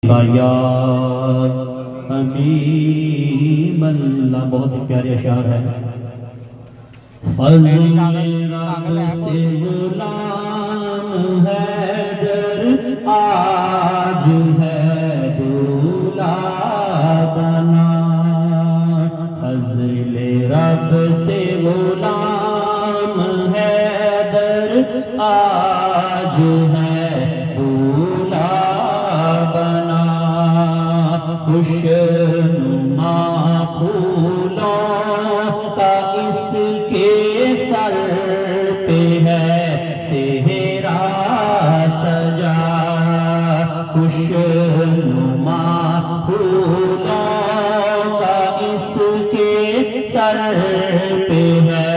یا حبیب اللہ، بہت ہی پیارے اشعار ہے۔ فضل رب سے غلام حیدر آج ہے دولہ بنا، فضل رب سے غلام حیدر آج ہے دولہ بنا، خوشنما پھولوں کا اس کے سر پہ ہے سہرا سجا، خوشنما پھولوں کا اس کے سر پہ ہے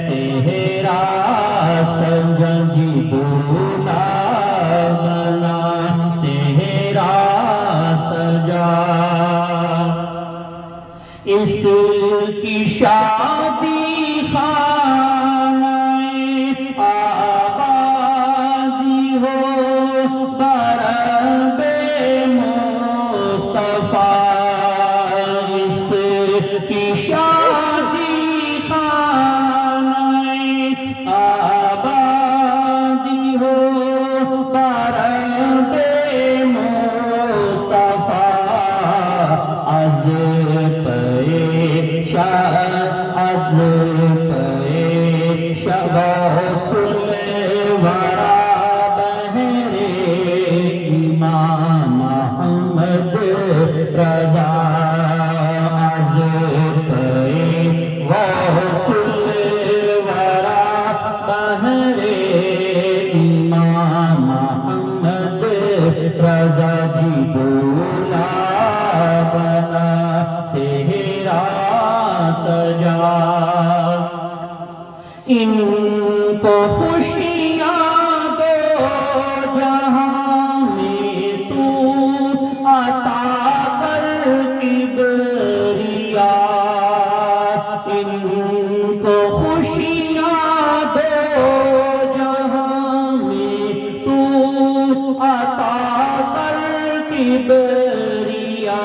سہرا سجا، جی دولہ بنا سہرا سجا، اس کی شادی خانہ آبادی ہو برب مصطفیٰ، اس کی شادی خانہ آبادی ہو برب مصطفیٰ، از غوث الورا بہرے امام محمد رضا، از غوث الورا بہرے امام محمد رضا، جی دولہ بنا سہرا سجا، ان کو خوشیاں دو جہاں میں تو عطا کر کبریا، ان کو خوشیاں دو جہاں میں تو عطا کر کبریا،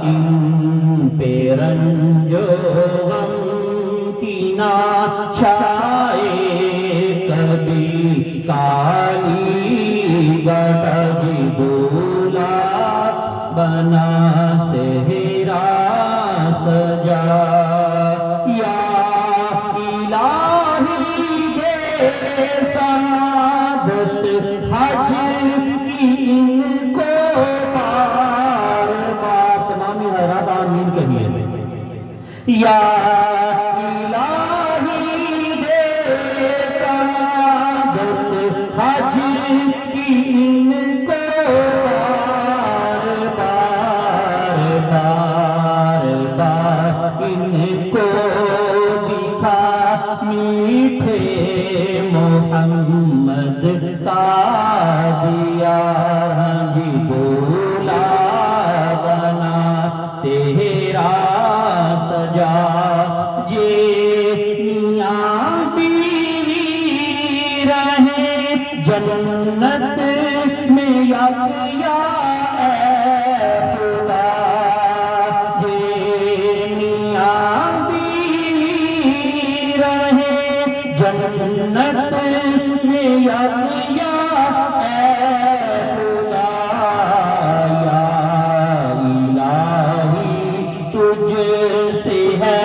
ان پہ رنج و غم کی نہ چھائے کبھی کالی گٹھ، دولہ بنا سہرا سجا، یا الہی دے سعادت حج کی ان کو بار بار، تمام حضرات آمین کہیے، یا الہی دے سعادت حج کی ان کو بار بار بار بار، ان کو دکھا میٹھے محمد کا دیار، جی دولہ بنا سہرا سجا، جے میاں بیوی رہے جنت میں یک یا اے خدا، جے میاں بیوی رہے جنت میں یک یا اے خدا، یا الہی تجھ سے ہے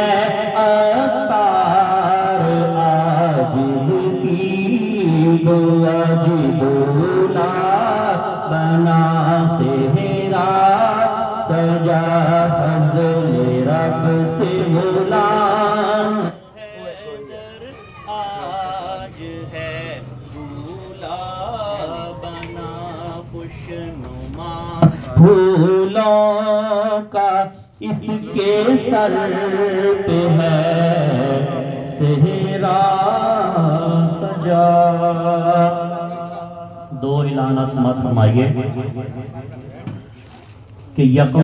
عطار عاجز کی دعا، جی دولہ بنا سہرا سجا، فضل رب سے غلام حیدر آج ہے دولہ بنا، خوشنما پھولوں کا اس کے سر پہ ہے سہرا سجا۔ دو اعلانات سماعت فرمائیے کہ یکم